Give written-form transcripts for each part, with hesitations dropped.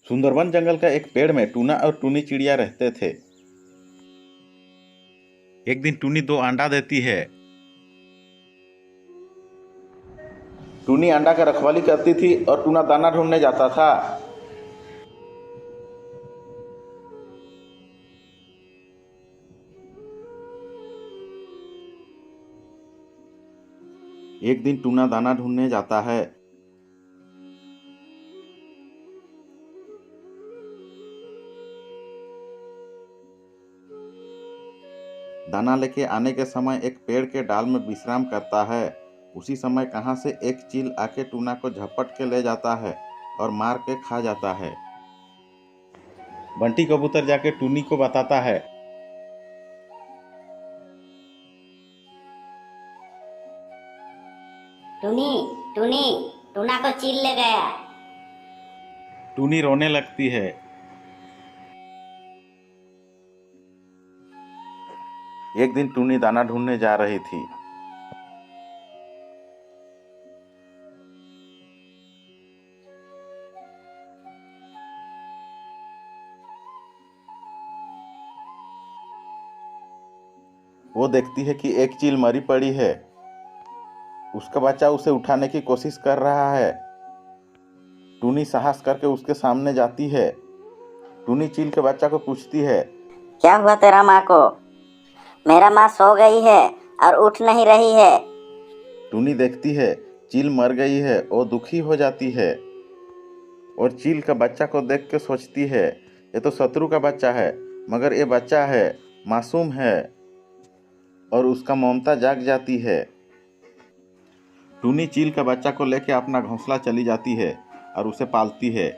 सुंदरवन जंगल का एक पेड़ में टूना और टूनी चिड़िया रहते थे। एक दिन टूनी 2 अंडा देती है। टूनी अंडा का रखवाली करती थी और टूना दाना ढूंढने जाता था। एक दिन टूना दाना ढूंढने जाता है। दाना लेके आने के समय एक पेड़ के डाल में विश्राम करता है। उसी समय कहां से एक चील आके टूना को झपट के ले जाता है और मार के खा जाता है। बंटी कबूतर जाके टूनी को बताता है। टूनी टूनी टूना को चील ले गया। टूनी रोने लगती है। एक दिन टूनी दाना ढूंढने जा रही थी। वो देखती है कि एक चील मरी पड़ी है। उसका बच्चा उसे उठाने की कोशिश कर रहा है। टूनी साहस करके उसके सामने जाती है। टूनी चील के बच्चा को पूछती है, क्या हुआ तेरा माँ को? मेरा माँ सो गई है और उठ नहीं रही है। टूनी देखती है चील मर गई है। वो दुखी हो जाती है और चील का बच्चा को देख के सोचती है, ये तो शत्रु का बच्चा है, मगर ये बच्चा है, मासूम है, और उसका ममता जाग जाती है। टूनी चील का बच्चा को लेकर अपना घोंसला चली जाती है और उसे पालती है।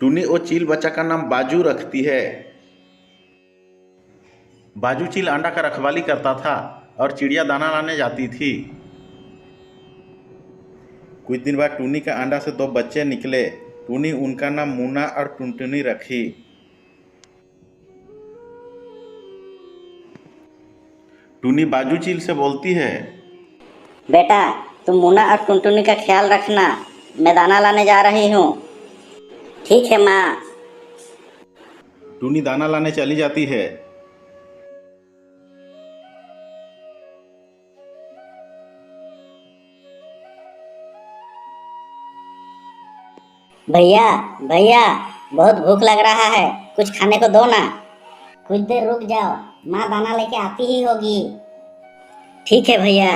टूनी वो चील बच्चा का नाम बाजू रखती है। बाजू चील अंडा का रखवाली करता था और चिड़िया दाना लाने जाती थी। कुछ दिन बाद टूनी का अंडा से 2 बच्चे निकले। टूनी उनका नाम मुन्ना और टुनटुनी रखी। टूनी बाजू चील से बोलती है, बेटा तुम मुन्ना और टुनटुनी का ख्याल रखना, मैं दाना लाने जा रही हूँ। ठीक है माँ। टूनी दाना लाने चली जाती है। भैया भैया बहुत भूख लग रहा है, कुछ खाने को दो ना। कुछ देर रुक जाओ, माँ दाना लेके आती ही होगी। ठीक है भैया।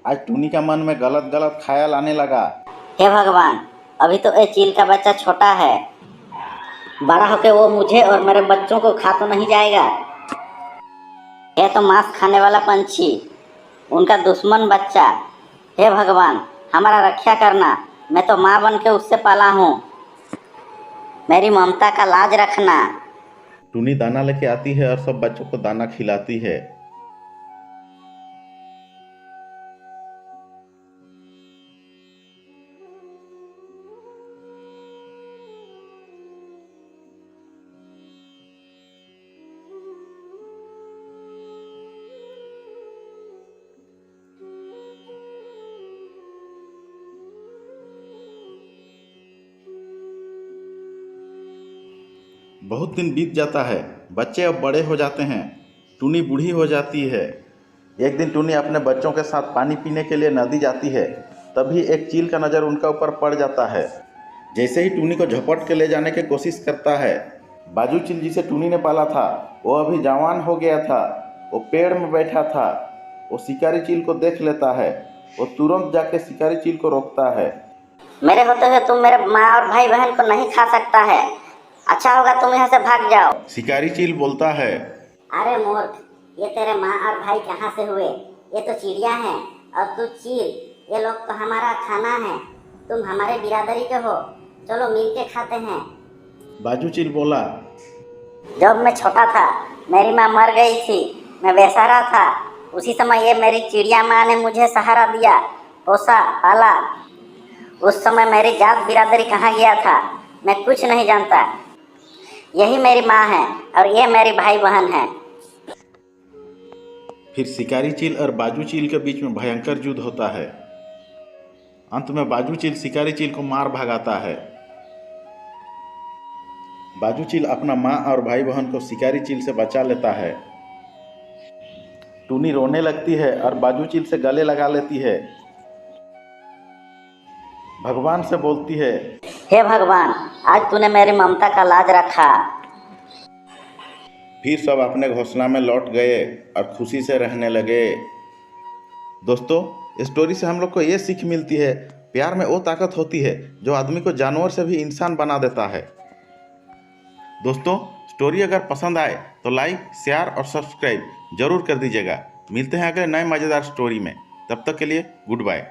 आज टूनी का मन में गलत गलत ख्याल आने लगा। हे भगवान, अभी तो ये चील का बच्चा छोटा है, बड़ा होके वो मुझे और मेरे बच्चों को खा तो नहीं जाएगा। ये तो मांस खाने वाला पंछी, उनका दुश्मन बच्चा। हे भगवान, हमारा रक्षा करना, मैं तो माँ बन के उससे पाला हूँ, मेरी ममता का लाज रखना। टूनी दाना लेके आती है और सब बच्चों को दाना खिलाती है। बहुत दिन बीत जाता है। बच्चे अब बड़े हो जाते हैं। टूनी बूढ़ी हो जाती है। एक दिन टूनी अपने बच्चों के साथ पानी पीने के लिए नदी जाती है। तभी एक चील का नज़र उनका ऊपर पड़ जाता है। जैसे ही टूनी को झपट के ले जाने की कोशिश करता है, बाजू चील जिसे टूनी ने पाला था वो अभी जवान हो गया था। वो पेड़ में बैठा था। वो शिकारी चील को देख लेता है। वो तुरंत जाके शिकारी चील को रोकता है। मेरे होते हुए तुम मेरे माँ और भाई बहन को नहीं खा सकता है, अच्छा होगा तुम यहाँ से भाग जाओ। शिकारी चील बोलता है, अरे मूर्ख, ये तेरे माँ और भाई कहाँ से हुए? ये तो चिड़िया हैं और तू चील, ये लोग तो हमारा खाना है, तुम हमारे बिरादरी के हो, चलो मिल के खाते हैं। बाजू चील बोला, जब मैं छोटा था मेरी माँ मर गई थी, मैं बेसहारा था, उसी समय ये मेरी चिड़िया माँ ने मुझे सहारा दिया, पोसा, पाला। उस समय मेरी जात बिरादरी कहाँ गया था, मैं कुछ नहीं जानता। यही मेरी माँ है और ये मेरी भाई बहन है। फिर शिकारी चील और बाजू चील के बीच में भयंकर युद्ध होता है। अंत में बाजू चील शिकारी चील को मार भगाता है। बाजू चील अपना माँ और भाई बहन को शिकारी चील से बचा लेता है। टूनी रोने लगती है और बाजू चील से गले लगा लेती है। भगवान से बोलती है, हे भगवान, आज तूने मेरी ममता का लाज रखा। फिर सब अपने घोंसला में लौट गए और खुशी से रहने लगे। दोस्तों, स्टोरी से हम लोग को ये सीख मिलती है, प्यार में वो ताकत होती है जो आदमी को जानवर से भी इंसान बना देता है। दोस्तों, स्टोरी अगर पसंद आए तो लाइक, शेयर और सब्सक्राइब जरूर कर दीजिएगा। मिलते हैं अगले नए मज़ेदार स्टोरी में। तब तक के लिए गुड बाय।